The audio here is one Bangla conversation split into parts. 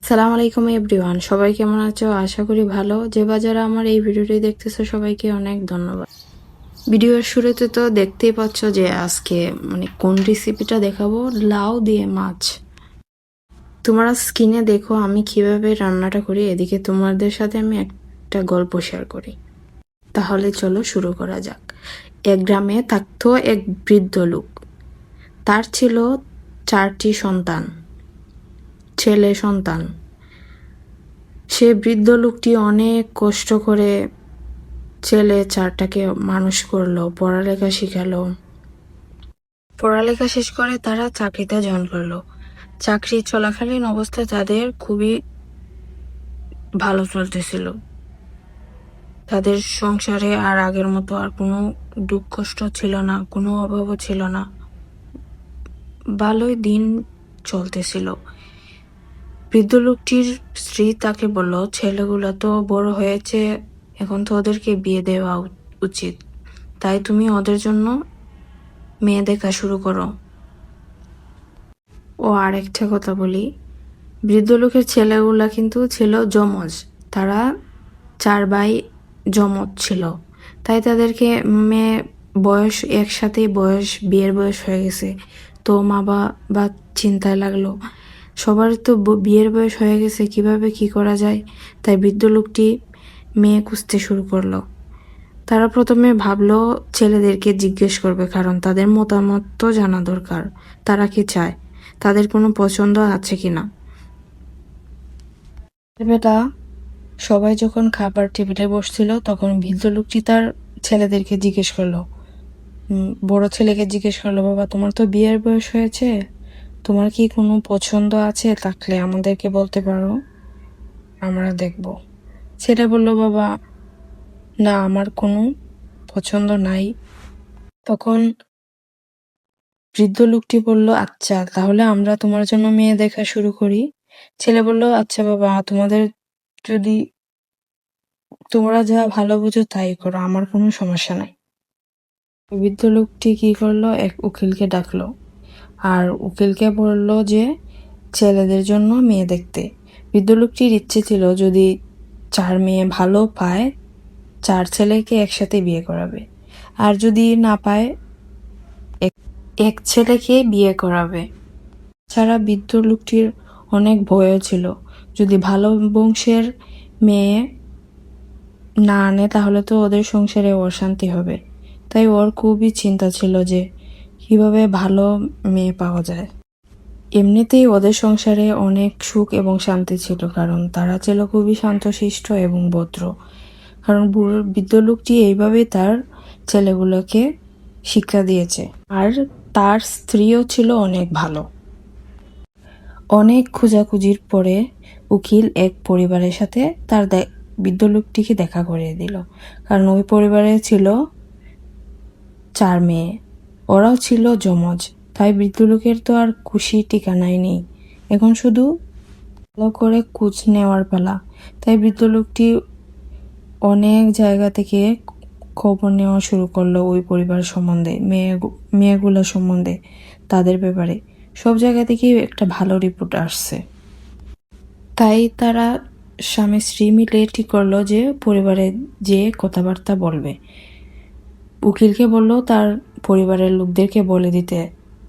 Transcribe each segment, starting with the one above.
সালাম আলাইকুম এভরিওয়ান, সবাই কেমন আছো? আশা করি ভালো। যে বাজারে আমার এই ভিডিওটি দেখতেছো সবাইকে অনেক ধন্যবাদ। ভিডিওর শুরুতে তো দেখতেই পাচ্ছ যে আজকে কোন রেসিপিটা দেখাবো, লাউ দিয়ে মাছ। তোমরা স্ক্রিনে দেখো আমি কিভাবে রান্নাটা করি, এদিকে তোমাদের সাথে আমি একটা গল্প শেয়ার করি। তাহলে চলো শুরু করা যাক। এক গ্রামে থাকতো এক বৃদ্ধ লোক। তার ছিল 4টি সন্তান, ছেলে সন্তান। সে বৃদ্ধ লোকটি অনেক কষ্ট করে ছেলে 4টাকে মানুষ করলো, পড়ালেখা শিখালো। পড়ালেখা শেষ করে তারা চাকরিতে জয়েন করলো। চাকরি চলাকালীন অবস্থায় তাদের খুবই ভালো চলতেছিল। তাদের সংসারে আর আগের মতো আর কোনো দুঃখ কষ্ট ছিল না, কোনো অভাবও ছিল না, ভালোই দিন চলতেছিল। বৃদ্ধ লোকটির স্ত্রী তাকে বলল, ছেলেগুলো তো বড় হয়েছে, এখন তো ওদেরকে বিয়ে দেওয়া উচিত, তাই তুমি ওদের জন্য মেয়ে দেখা শুরু করো। ও আরেকটা কথা বলি, বৃদ্ধ লোকের ছেলেগুলা কিন্তু ছিল যমজ। তারা 4 ভাই যমজ ছিল, তাই তাদেরকে মেয়ে বয়স একসাথেই বিয়ের বয়স হয়ে গেছে। তো মা বাবা চিন্তায় লাগলো, সবার তো বিয়ের বয়স হয়ে গেছে, কিভাবে কি করা যায়। তাই বৃদ্ধ লোকটি মেয়ে খুঁজতে শুরু করলো। তারা প্রথমে ভাবলো ছেলেদেরকে জিজ্ঞেস করবে, কারণ তাদের মতামত তো জানা দরকার, তারা কি চায়, তাদের কোনো পছন্দ আছে কিনা। বেলা সবাই যখন খাবার টেবিলে বসছিল, তখন বৃদ্ধ লোকটি তার ছেলেদেরকে জিজ্ঞেস করলো, বড় ছেলেকে জিজ্ঞেস করলো, বাবা তোমার তো বিয়ের বয়স হয়েছে, তোমার কি কোনো পছন্দ আছে? থাকলে আমাদেরকে বলতে পারো, আমরা দেখব। ছেলে বলল, বাবা না, আমার কোনো পছন্দ নাই। তখন বৃদ্ধ লোকটি বলল, আচ্ছা তাহলে আমরা তোমার জন্য মেয়ে দেখা শুরু করি। ছেলে বলল, আচ্ছা বাবা, যদি তোমরা যা ভালো বুঝো তাই করো, আমার কোনো সমস্যা নাই। বৃদ্ধ লোকটি কি করলো, এক উকিলকে ডাকলো আর উকিলকে বলল যে ছেলেদের জন্য মেয়ে দেখতে। বৃদ্ধ লোকটির ইচ্ছে ছিল যদি 4 মেয়ে ভালো পায়, 4 ছেলেকে একসাথে বিয়ে করাবে, আর যদি না পায় এক ছেলেকে বিয়ে করাবে। ছাড়া বৃদ্ধ লোকটির অনেক ভয়ও ছিল, যদি ভালো বংশের মেয়ে না আনে তাহলে তো ওদের সংসারে অশান্তি হবে। তাই ওর খুবই চিন্তা ছিল যে কিভাবে ভালো মেয়ে পাওয়া যায়। এমনিতেই ওদের সংসারে অনেক সুখ এবং শান্তি ছিল, কারণ তারা ছিল খুবই শান্তশিষ্ট এবং ভদ্র। কারণ বৃদ্ধ লোকটি এইভাবেই তার ছেলেগুলোকে শিক্ষা দিয়েছে। আর তার স্ত্রীও ছিল অনেক ভালো। অনেক খোঁজাখুঁজির পরে উকিল এক পরিবারের সাথে তার বৃদ্ধ লোকটিকে দেখা করিয়ে দিল, কারণ ওই পরিবারে ছিল 4 মেয়ে, ওরাও ছিল যমজ। তাই বৃদ্ধ লোকের তো আর খুশি ঠিকানাই নেই, এখন শুধু ভালো করে খোঁজ নেওয়ার পালা। তাই বৃদ্ধ লোকটি অনেক জায়গা থেকে খবর নেওয়া শুরু করলো ওই পরিবার সম্বন্ধে, মেয়েগুলো সম্বন্ধে, তাদের ব্যাপারে। সব জায়গা থেকেই একটা ভালো রিপোর্ট আসছে। তাই তারা স্বামী স্ত্রী মিলে ঠিক করলো যে পরিবারে যে কথাবার্তা বলবে। উকিলকে বলল তার পরিবারের লোকদেরকে বলে দিতে,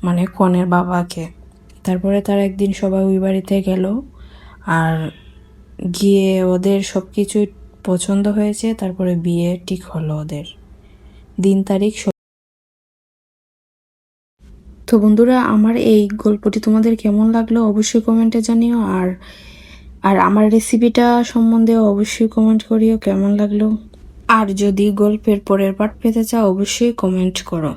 মানে কনের বাবাকে। তারপরে তারা একদিন সবাই ওই বাড়িতে গেল, আর গিয়ে ওদের সব কিছু পছন্দ হয়েছে। তারপরে বিয়ে ঠিক হলো ওদের, দিন তারিখ। তো বন্ধুরা, আমার এই গল্পটি তোমাদের কেমন লাগলো অবশ্যই কমেন্টে জানিও, আর আমার রেসিপিটা সম্বন্ধে অবশ্যই কমেন্ট করিও কেমন লাগলো। আর যদি গল্পের পরের পার্ট পেতে চাও অবশ্যই কমেন্ট করো।